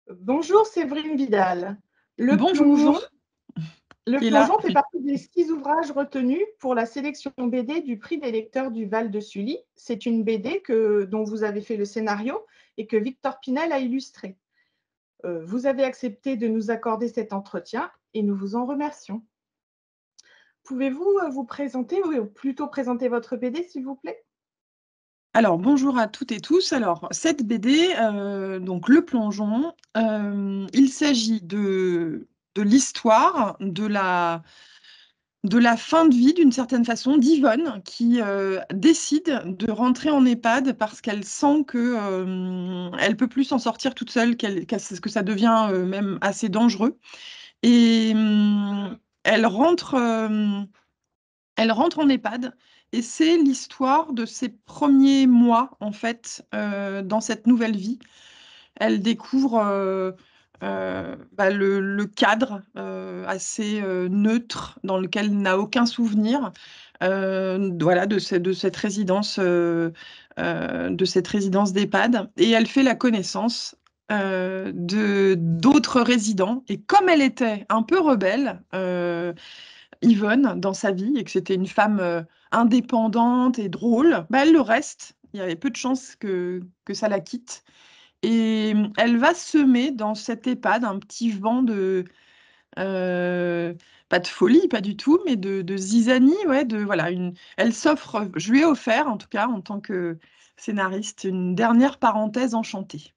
Bonjour Séverine Vidal. Le plongeon, Bonjour, le qui est là? plongeon fait partie des 6 ouvrages retenus pour la sélection BD du prix des lecteurs du Val de Sully. C'est une BD dont vous avez fait le scénario et que Victor Pinel a illustré. Vous avez accepté de nous accorder cet entretien et nous vous en remercions. Pouvez-vous vous présenter ou plutôt présenter votre BD, s'il vous plaît? Alors, bonjour à toutes et tous. Alors, cette BD, donc Le Plongeon, il s'agit de l'histoire de la fin de vie, d'une certaine façon, d'Yvonne, qui décide de rentrer en EHPAD parce qu'elle sent que elle peut plus s'en sortir toute seule, que ça devient même assez dangereux. Et elle rentre en EHPAD et c'est l'histoire de ses premiers mois, en fait, dans cette nouvelle vie. Elle découvre le cadre assez neutre dans lequel elle n'a aucun souvenir voilà, de cette résidence d'EHPAD. Et elle fait la connaissance de d'autres résidents. Et comme elle était un peu rebelle, Yvonne dans sa vie et que c'était une femme indépendante et drôle, bah, elle le reste. Il y avait peu de chances que ça la quitte. Et elle va semer dans cette EHPAD un petit vent euh, pas de folie, pas du tout, mais de zizanie, ouais, voilà, elle s'offre, je lui ai offert en tout cas en tant que scénariste, une dernière parenthèse enchantée.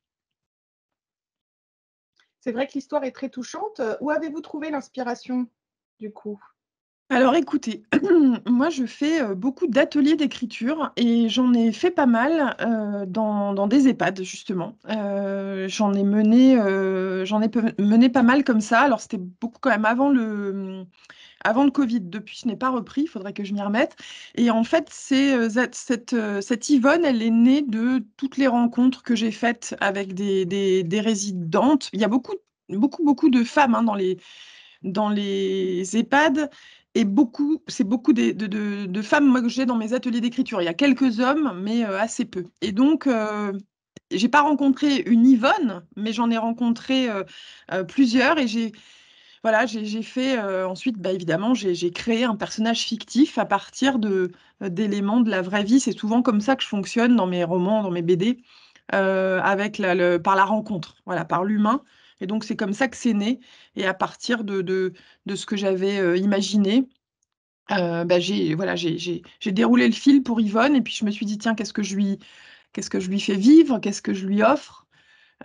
C'est vrai que l'histoire est très touchante. Où avez-vous trouvé l'inspiration, du coup? Alors écoutez, moi je fais beaucoup d'ateliers d'écriture et j'en ai fait pas mal dans des EHPAD justement. Mené pas mal comme ça. Alors c'était beaucoup quand même avant le Covid. Depuis, je n'ai pas repris, il faudrait que je m'y remette. Et en fait, cette Yvonne, elle est née de toutes les rencontres que j'ai faites avec des résidentes. Il y a beaucoup de femmes hein, dans les EHPAD. Et c'est beaucoup de femmes moi, que j'ai dans mes ateliers d'écriture. Il y a quelques hommes, mais assez peu. Et donc, j'ai pas rencontré une Yvonne, mais j'en ai rencontré plusieurs. Et j'ai fait ensuite, bah, évidemment, j'ai créé un personnage fictif à partir d'éléments de la vraie vie. C'est souvent comme ça que je fonctionne dans mes romans, dans mes BD, par la rencontre, voilà, par l'humain. Et donc, c'est comme ça que c'est né. Et à partir de ce que j'avais imaginé, bah, j'ai déroulé le fil pour Yvonne. Et puis, je me suis dit, tiens, qu'est-ce que je lui fais vivre? Qu'est-ce que je lui offre?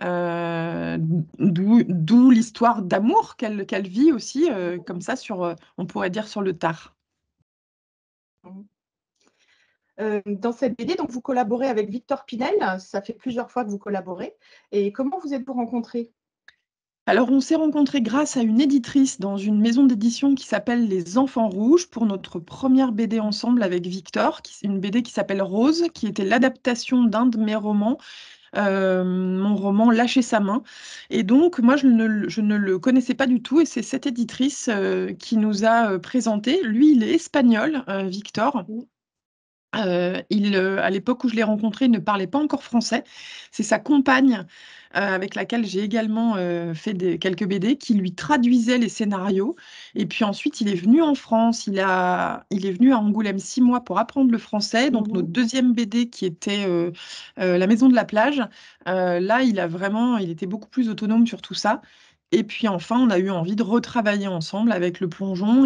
Euh, d'où l'histoire d'amour qu'elle vit aussi, comme ça, on pourrait dire sur le tard. Dans cette BD, donc vous collaborez avec Victor Pinel, ça fait plusieurs fois que vous collaborez. Et comment vous êtes-vous rencontrés? Alors, on s'est rencontrés grâce à une éditrice dans une maison d'édition qui s'appelle Les Enfants Rouges pour notre première BD ensemble avec Victor, une BD qui s'appelle Rose, qui était l'adaptation d'un de mes romans, mon roman Lâcher sa main. Et donc, moi, je ne le connaissais pas du tout et c'est cette éditrice qui nous a présenté. Lui, il est espagnol, Victor. À l'époque où je l'ai rencontré, il ne parlait pas encore français. C'est sa compagne, avec laquelle j'ai également fait quelques BD, qui lui traduisait les scénarios. Et puis ensuite, il est venu en France. Il est venu à Angoulême 6 mois pour apprendre le français. Donc notre deuxième BD, qui était La Maison de la plage, là, il était beaucoup plus autonome sur tout ça. Et puis enfin, on a eu envie de retravailler ensemble avec Le Plongeon.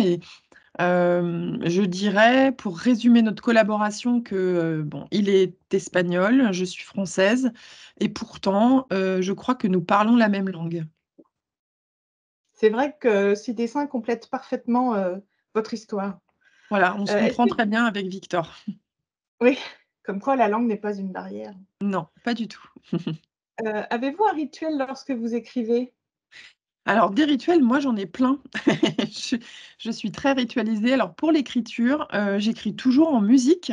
Je dirais, pour résumer notre collaboration, que bon, il est espagnol, je suis française, et pourtant, je crois que nous parlons la même langue. C'est vrai que ces dessins complètent parfaitement votre histoire. Voilà, on se Est-ce comprend que... très bien avec Victor. Oui, comme quoi la langue n'est pas une barrière. Non, pas du tout. Avez-vous un rituel lorsque vous écrivez? Alors, des rituels, moi, j'en ai plein. Je, je suis très ritualisée. Alors, pour l'écriture, j'écris toujours en musique.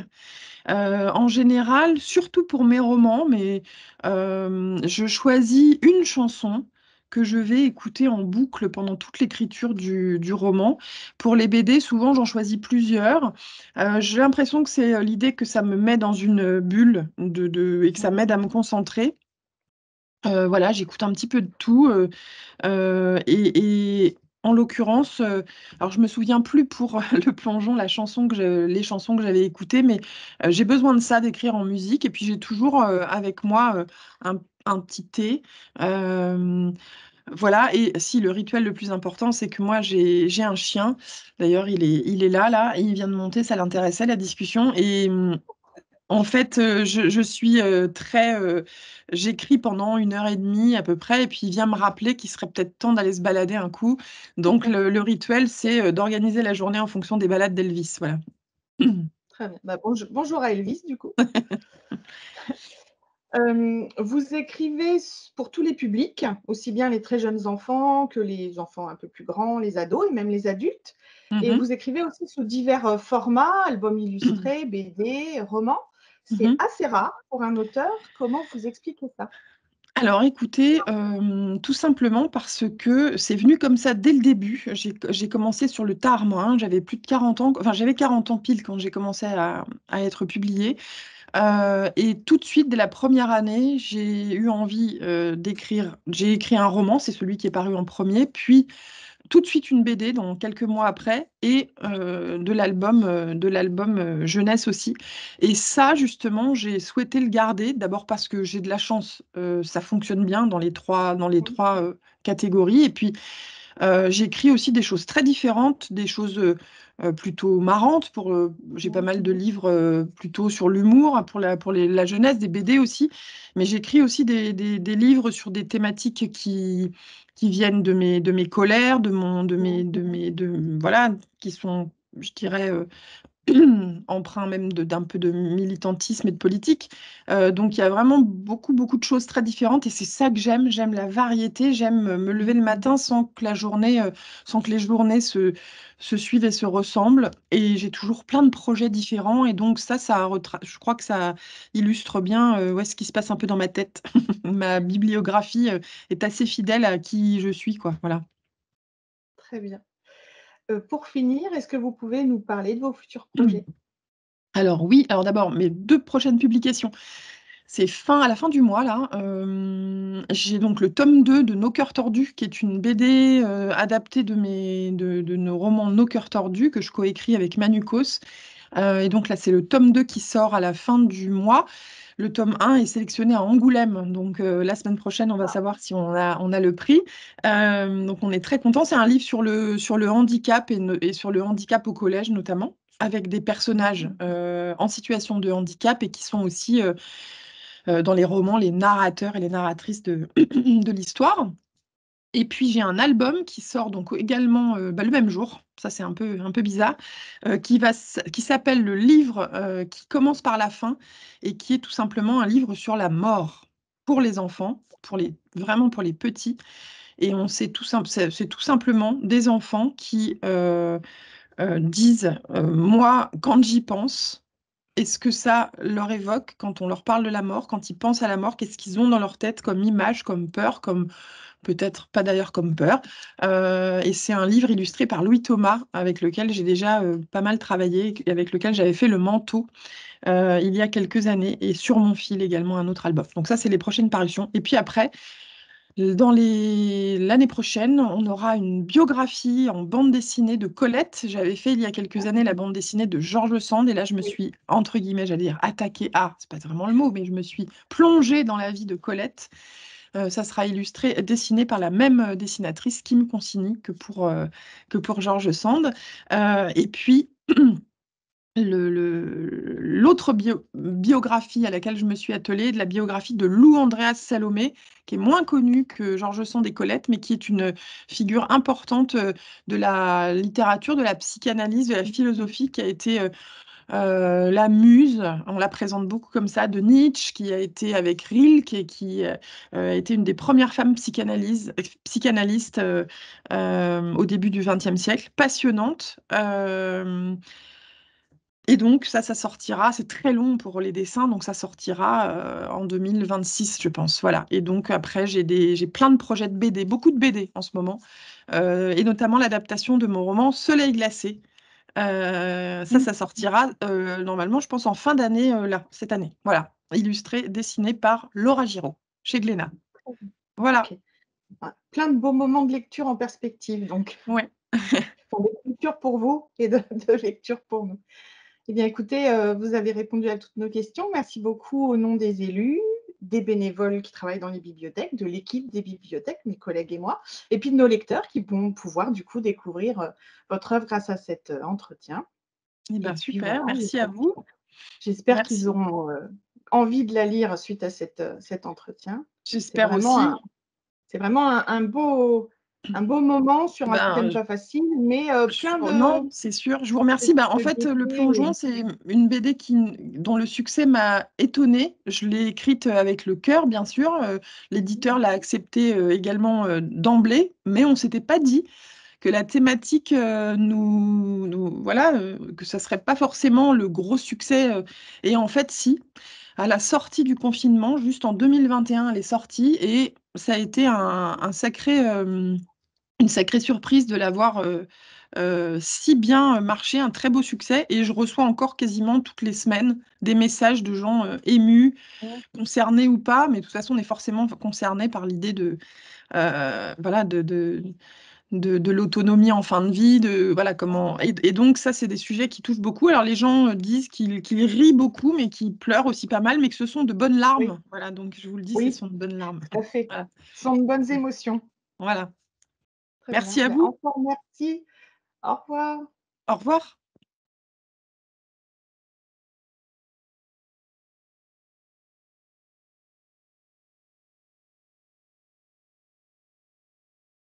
En général, surtout pour mes romans, mais je choisis une chanson que je vais écouter en boucle pendant toute l'écriture du roman. Pour les BD, souvent j'en choisis plusieurs. J'ai l'impression que c'est l'idée que ça me met dans une bulle et que ça m'aide à me concentrer. Voilà, j'écoute un petit peu de tout. Et en l'occurrence, alors je me souviens plus pour le plongeon, les chansons que j'avais écoutées, mais j'ai besoin de ça, d'écrire en musique. Et puis j'ai toujours avec moi un petit thé. Euh, voilà, et si le rituel le plus important, c'est que moi j'ai un chien. D'ailleurs, il est là, et il vient de monter, ça l'intéressait la discussion. Et en fait, je suis j'écris pendant 1 heure et demie à peu près, et puis il vient me rappeler qu'il serait peut-être temps d'aller se balader un coup. Donc le rituel, c'est d'organiser la journée en fonction des balades d'Elvis. Voilà. Très bien. Bah, bonjour à Elvis, du coup. Vous écrivez pour tous les publics, aussi bien les très jeunes enfants que les enfants un peu plus grands, les ados et même les adultes. Et Mhm. vous écrivez aussi sous divers formats, albums illustrés, BD, romans. C'est Mhm. assez rare pour un auteur. Comment vous expliquez ça? Alors écoutez, tout simplement parce que c'est venu comme ça dès le début. J'ai commencé sur le tard, moi, hein. J'avais plus de 40 ans, enfin j'avais 40 ans pile quand j'ai commencé à être publiée. Et tout de suite, dès la première année, j'ai eu envie d'écrire. J'ai écrit un roman, c'est celui qui est paru en premier, puis tout de suite une BD, donc quelques mois après, et de l'album jeunesse aussi. Et ça, justement, j'ai souhaité le garder, d'abord parce que j'ai de la chance, ça fonctionne bien dans les trois catégories, et puis j'écris aussi des choses très différentes, des choses plutôt marrantes. J'ai pas mal de livres plutôt sur l'humour, hein, la jeunesse, des BD aussi. Mais j'écris aussi des livres sur des thématiques qui viennent de mes colères, voilà, qui sont, je dirais, empreint même d'un peu de militantisme et de politique. Donc il y a vraiment beaucoup, beaucoup de choses très différentes et c'est ça que j'aime. J'aime la variété, j'aime me lever le matin sans que les journées se suivent et se ressemblent. Et j'ai toujours plein de projets différents et donc je crois que ça illustre bien ouais, ce qui se passe un peu dans ma tête. Ma bibliographie est assez fidèle à qui je suis, quoi. Voilà. Très bien. Pour finir, est-ce que vous pouvez nous parler de vos futurs projets? Alors oui, alors d'abord, mes 2 prochaines publications. C'est à la fin du mois, là. J'ai donc le tome 2 de Nos cœurs tordus, qui est une BD adaptée de nos romans Nos cœurs tordus, que je coécris avec Manu Cos. Et donc là, c'est le tome 2 qui sort à la fin du mois. Le tome 1 est sélectionné à Angoulême. Donc la semaine prochaine, on va savoir si on a le prix. Donc on est très content. C'est un livre sur le handicap et sur le handicap au collège notamment, avec des personnages en situation de handicap et qui sont aussi dans les romans les narrateurs et les narratrices de l'histoire. Et puis j'ai un album qui sort donc également le même jour, ça c'est un peu bizarre, qui s'appelle Le livre qui commence par la fin et qui est tout simplement un livre sur la mort pour les enfants, vraiment pour les petits. Et c'est tout simplement des enfants qui disent moi, quand j'y pense, est-ce que ça leur évoque, quand on leur parle de la mort, quand ils pensent à la mort, qu'est-ce qu'ils ont dans leur tête comme image, comme peur, comme peut-être pas d'ailleurs comme peur. Et c'est un livre illustré par Louis Thomas, avec lequel j'ai déjà pas mal travaillé, et avec lequel j'avais fait le manteau il y a quelques années, et sur mon fil également un autre album. Donc ça, c'est les prochaines parutions. Et puis après, l'année prochaine, on aura une biographie en bande dessinée de Colette. J'avais fait il y a quelques années la bande dessinée de Georges Sand et là je me suis, entre guillemets, j'allais dire attaquée à, c'est pas vraiment le mot, mais je me suis plongée dans la vie de Colette. Ça sera dessiné par la même dessinatrice, Kim Consigny, que pour Georges Sand. Et puis, l'autre biographie à laquelle je me suis attelée, de la biographie de Lou Andreas Salomé, qui est moins connue que Georges Sand et Colette, mais qui est une figure importante de la littérature, de la psychanalyse, de la philosophie, qui a été la muse, on la présente beaucoup comme ça, de Nietzsche, qui a été avec Rilke et qui a été une des premières femmes psychanalystes au début du XXe siècle, passionnante. Et donc ça sortira, c'est très long pour les dessins, donc ça sortira en 2026, je pense. Voilà. Et donc après, j'ai plein de projets de BD, beaucoup de BD en ce moment, et notamment l'adaptation de mon roman Soleil glacé. Ça sortira normalement, je pense, en fin d'année, là, cette année. Voilà, illustré, dessiné par Laura Giraud, chez Glénat. Voilà, OK. Ouais, plein de beaux moments de lecture en perspective donc. ouais. Enfin, de lecture pour vous et de lecture pour nous. Eh bien, écoutez, vous avez répondu à toutes nos questions. Merci beaucoup au nom des élus, des bénévoles qui travaillent dans les bibliothèques, de l'équipe des bibliothèques, mes collègues et moi, et puis de nos lecteurs qui vont pouvoir du coup découvrir, votre œuvre grâce à cet, entretien. Eh Et ben, puis super, voilà, merci à vous. j'espère qu'ils Merci. auront, envie de la lire suite à cet entretien. C'est J'espère vraiment aussi. un beau moment sur un thème Ben, pas facile, mais plein non, de c'est sûr. Je vous remercie. Ben, en fait, Le gaieté. Plongeon, c'est une BD dont le succès m'a étonnée. Je l'ai écrite avec le cœur, bien sûr. L'éditeur l'a accepté également d'emblée, mais on ne s'était pas dit que la thématique voilà, que ça serait pas forcément le gros succès. Et en fait, si. À la sortie du confinement, juste en 2021, elle est sortie et ça a été une sacrée surprise de l'avoir si bien marché, un très beau succès. Et je reçois encore quasiment toutes les semaines des messages de gens émus, concernés ou pas, mais de toute façon, on est forcément concerné par l'idée voilà, de l'autonomie en fin de vie, voilà, et donc ça, c'est des sujets qui touchent beaucoup. Alors les gens disent qu'ils rient beaucoup, mais qu'ils pleurent aussi pas mal, mais que ce sont de bonnes Oui, larmes. Voilà, donc je vous le dis, ce oui, sont de bonnes larmes. tout à fait. Voilà. Ce sont de bonnes émotions. Voilà. Très bien. Merci à Ben, vous. encore merci. Au revoir. Au revoir.